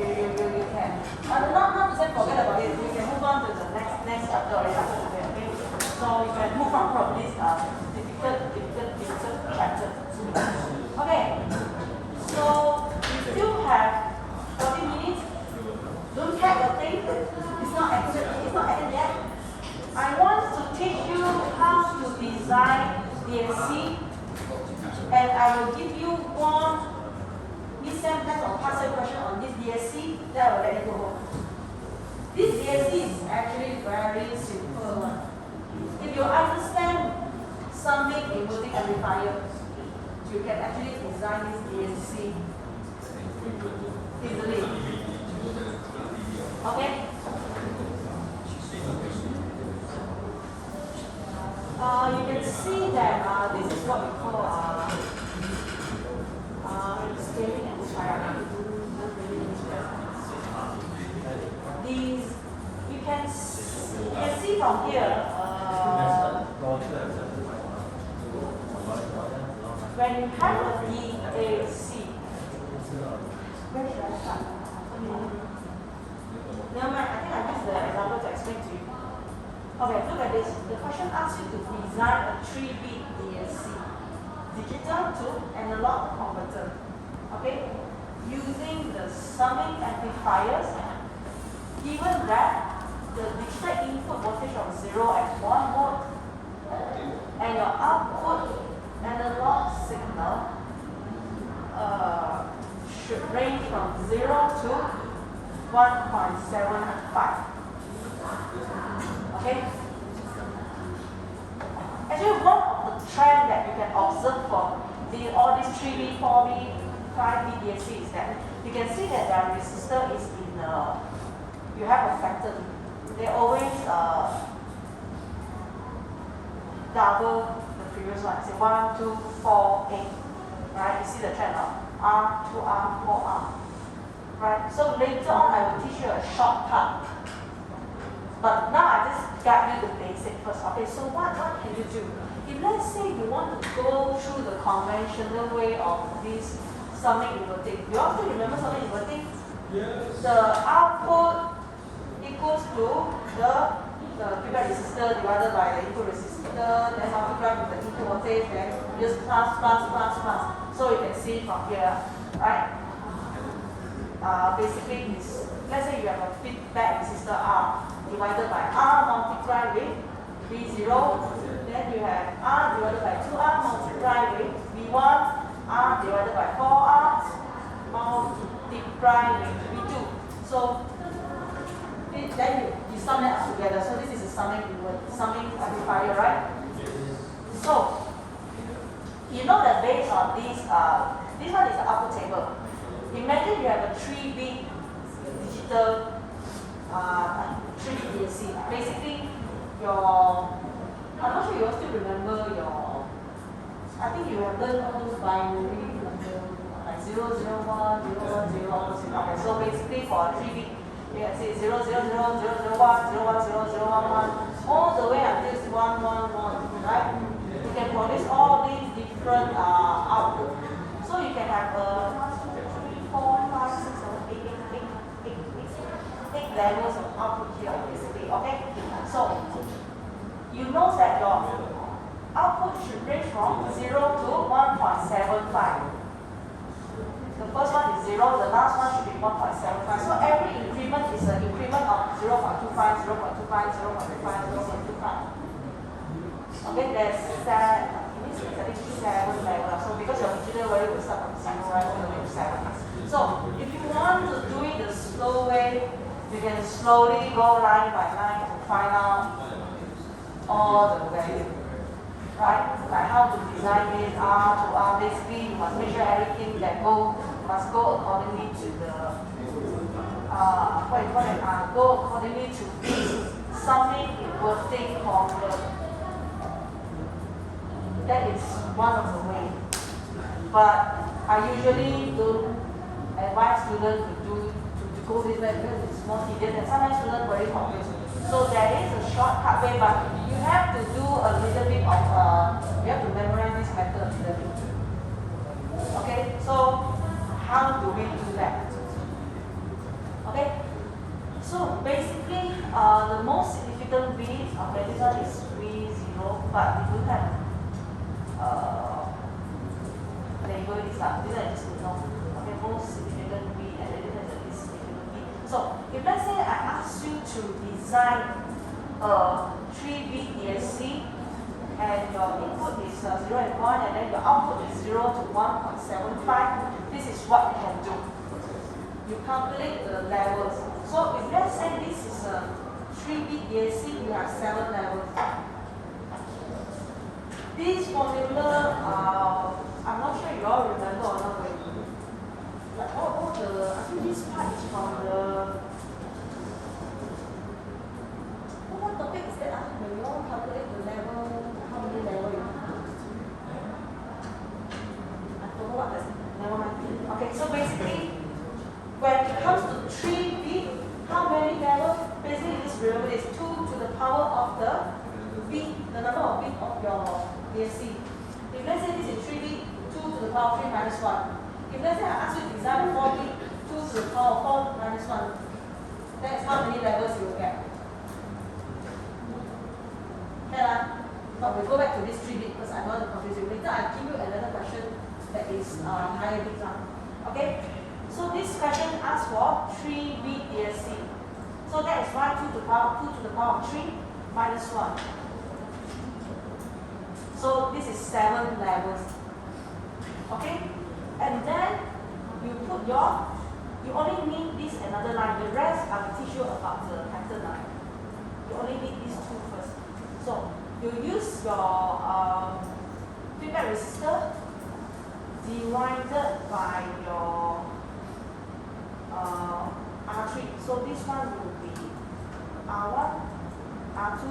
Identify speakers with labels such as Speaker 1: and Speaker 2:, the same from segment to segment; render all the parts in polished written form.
Speaker 1: you can. Not to say forget about it. You can move on to the next chapter or chapter today. Okay. So you can move on from this difficult chapter. Okay. So we still have 40 minutes. Don't check your thing. It's not ended yet. I want to teach you how to design DSC, and I will give you one midterm test or partial question on this DSC. Then I will let you go home. This DSC is actually very simple one. If you understand summing inverting amplifier, you can actually design this DSC easily. Okay? You can see that this is what we call scaling amplifier. These you can see from here. When you have a DAC, where should I start? Never mind. I think I used the example to explain to you. Okay, look at this. The question asks you to design a 3-bit DAC, digital to analog converter. Okay, using the summing amplifiers, given that the digital input voltage of 0 and 1 volt, and your output analog signal should range from 0 to 1.75. Okay? Actually, one of the trend that you can observe for all these 3B, 4B, 5B DAC is that you can see that their resistor is in you have a factor. They always double the previous one. Say 1, 2, 4, 8. Right? You see the trend now. R, 2R, 4R. Right? So later on I will teach you a shortcut. But now I just guide you the basic first. Okay, so what can you do? If let's say you want to go through the conventional way of this summing inverting, you also remember summing inverting? Yes. The output equals to the feedback resistor divided by the input resistor, then multiplied with the input voltage, then just plus. So you can see from here, right? Basically, let's say you have a feedback resistor R divided by R multiplied with V0. Then you have R divided by 2R multiplied with V1, R divided by 4R multiplied with V2. So then you sum that up together. So this is a summing amplifier, right? So you know that based on this one is the output table. Imagine you have a 3-bit digital 3-bit DAC. Basically, I'm not sure you all still remember I think you have learned all those binary numbers, like 0, 0, 1, 0, 1, 0, 0. Okay, so basically for a 3-bit, you can say 0, 0, 0, 0, 0, 1, 0, 1, 0, 0, 1, 1, all the way until 1, 1, 1, right? You can produce all these different outputs. So you can have 1, 2, 3, 4, 5, 6, 7, 8 levels of output here, basically. Okay? So you know that your output should range from 0 to 1.75. The first one is 0, the last one should be 1.75. So every increment is an increment of 0.25, 0.25, 0.25, 0.25. Okay, there's 7 levels. So because your digital value will start from 0 right all the way to 7. So if you want to do it the slow way, you can slowly go line by line to find out all the value. Right? Like how to design this R to R. Basically, you must make sure everything that must go accordingly to the go accordingly to this summing inverting formula. That is one of the ways. But I usually don't advise students to go this way because it's more tedious and sometimes students very confused. So there is a shortcut way, but you have to do a little bit of you have to memorize this method a little bit. Okay, so how do we do that? but we don't have label this up. These are just to know. Okay, most significant B and then there's a least significant B. So if let's say I ask you to design a 3-bit DSC and your input is 0 and 1 and then your output is 0 to 1.75, this is what you can do. You calculate the levels. So if let's say this is a 3-bit DSC, you have 7 levels. This formula, I'm not sure you all remember or not. Like all the, I think this part is from the, what topic is that? When you all calculate the level, how many levels you have? I forgot what that's, never mind. Okay, so basically, when it comes to 3-bit, how many levels? Basically, this remember is 2 to the power of the bit, the number of bits of your DSC. If let's say this is 3-bit, 2 to the power of 3 minus 1. If let's say I ask you to design a 4-bit, 2 to the power of 4 minus 1, that's how many levels you will get. Okay, but we'll go back to this 3-bit because I don't want to confuse you. Later I'll give you another question that is higher bit. Okay? So this question asks for 3-bit DSC. So that is why 2 to the power of 3 minus 1. So this is 7 levels. Okay? And then you put you only need this another line. The rest I will teach you about the pattern line. You only need these two first. So you use your feedback resistor divided by your R3. So this one will be R1, R2,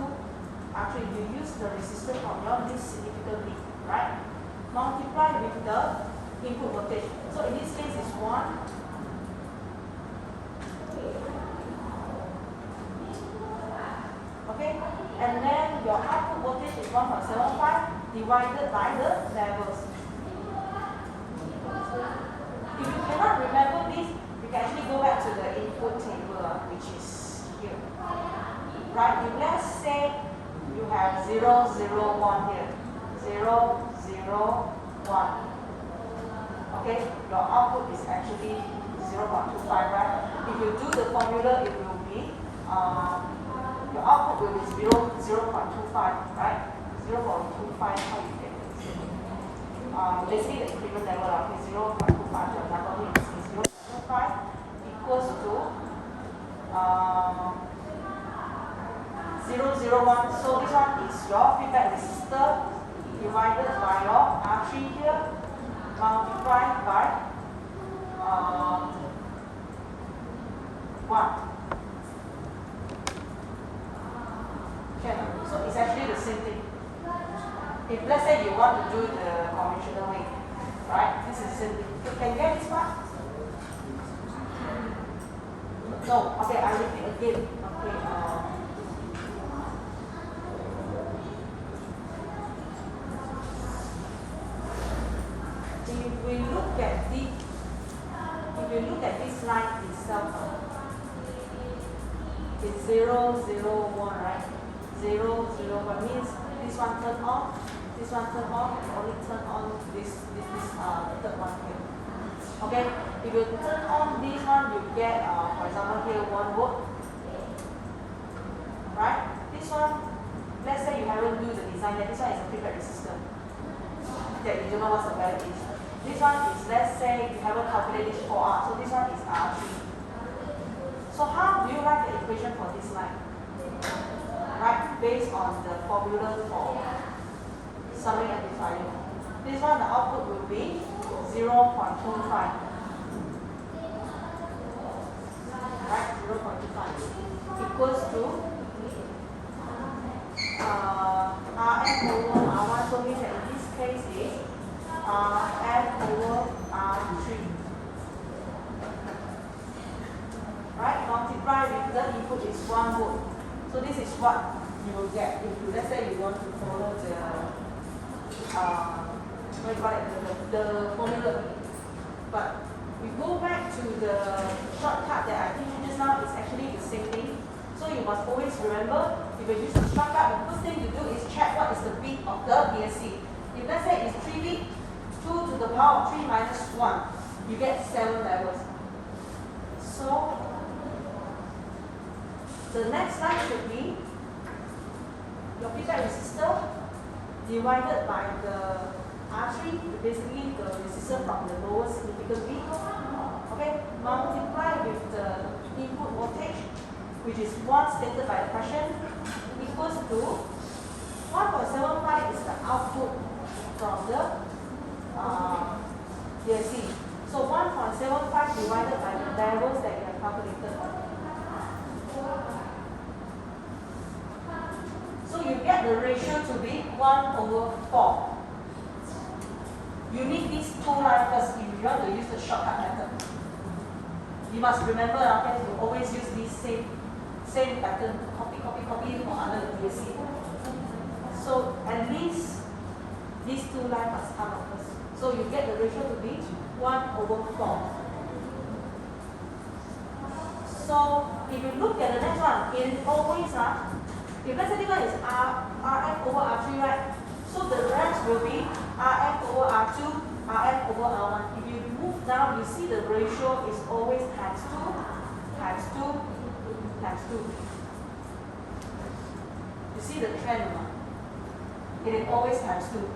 Speaker 1: R3. You use the resistor from your least significant lead, right? Multiply with the input voltage. So in this case it's 1. Okay? And then your output voltage is 1.75 divided by the levels. If you cannot remember this, you can actually go back to the input table, which is here. Right? If let's say you have 0, 0, 1 here. 0, 0, 1. Okay, your output is actually 0.25, right? If you do the formula, it will be, your output will be 0.25, right? 0.25, how you get it? Basically, the increment level, okay, 0.25, the number here is 0.25 equals to 0.01. So this one is your feedback resistor divided by your R3 here, multiplied by 1. Okay, so it's actually the same thing. If let's say you want to do the conventional way, right? This is the same thing. You can get this part? No. Okay, I repeat again. Okay. If we look at this line itself, it's 0, 0, 1, right? 0, 0, 1 means this one turn on, this one turn on, only turn on this third one here. Okay? If you turn on this one, you get, for example, here 1 volt. Right? This one, let's say you haven't do the design yet, this one is a feedback resistor. That you don't know what the value is. This one is, let's say you haven't calculated this 4R, so this one is R3. So how do you write the equation for this line? Right, based on the formula for summing amplifier. This one, the output will be 0.25. Right, 0.25 equals to Rn over R1. So means that in this case is Rn over R3. Right, multiply with the input is 1 volt. So this is what you will get if you, let's say you want to follow the what do you call it, the formula. But we go back to the shortcut that I teach you just now, it's actually the same thing. So you must always remember, if you use the shortcut, the first thing you do is check what is the bit of the BSC. If let's say it's 3 bit, 2 to the power of 3 minus 1, you get 7 levels. So the next line should be your feedback resistor divided by the R3, basically the resistor from the lowest significant bit. Okay, multiply with the input voltage, which is 1 stated by the question, equals to 1.75 is the output from the DSC. So 1.75 divided by the levels that you have calculated. So you get the ratio to be 1/4. You need these two lines first if you want to use the shortcut method. You must remember, okay, to always use this same pattern, copy for other DSC. So at least these two lines must come out first. So you get the ratio to be 1/4. So if you look at the next one, it is always if let's say this one is RF over R3, right? So the rest will be RF over R2, RF over R1. If you move down, you see the ratio is always times 2, times 2, times 2. You see the trend? It is always times 2.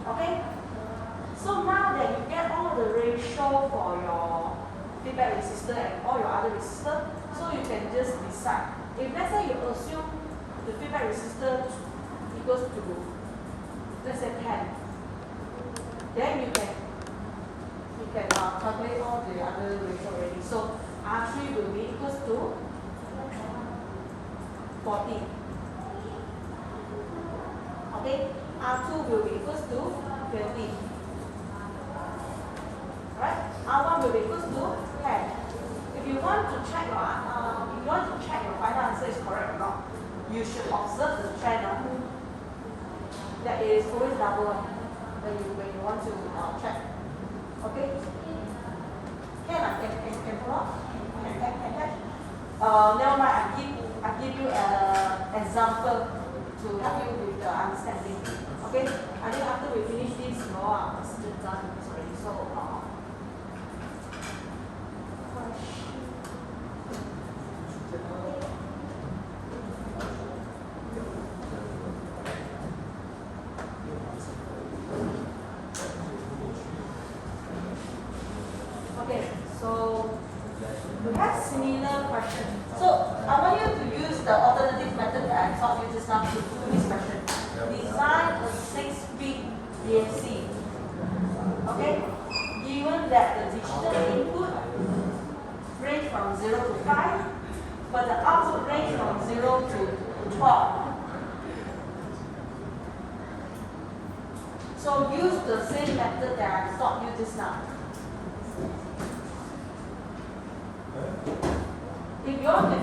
Speaker 1: Okay? So now that you get all the ratio for your feedback resistor and all your other resistor, so you can just decide. If let's say you assume the feedback resistor equals to, let's say 10, then you can calculate all the other ratio already. So R3 will be equals to 40. Okay, R2 will be equals to 20. Right? R1 will be equals to 10. If you want to check your final answer is correct or not, you should observe the trend that it is always double when you want to check. Okay? Can follow? Can catch? Never mind, I give you an example to help you with the understanding. Okay? I think after we finish this, you know, I'm still done with this already. So we have similar question. So I want you to use the alternative method that I taught you just now to do this question. Design a 6-bit DSC. Okay? Given that the digital input range from 0 to 5, but the output range from 0 to 12. So use the same method that I taught you just now. If you want to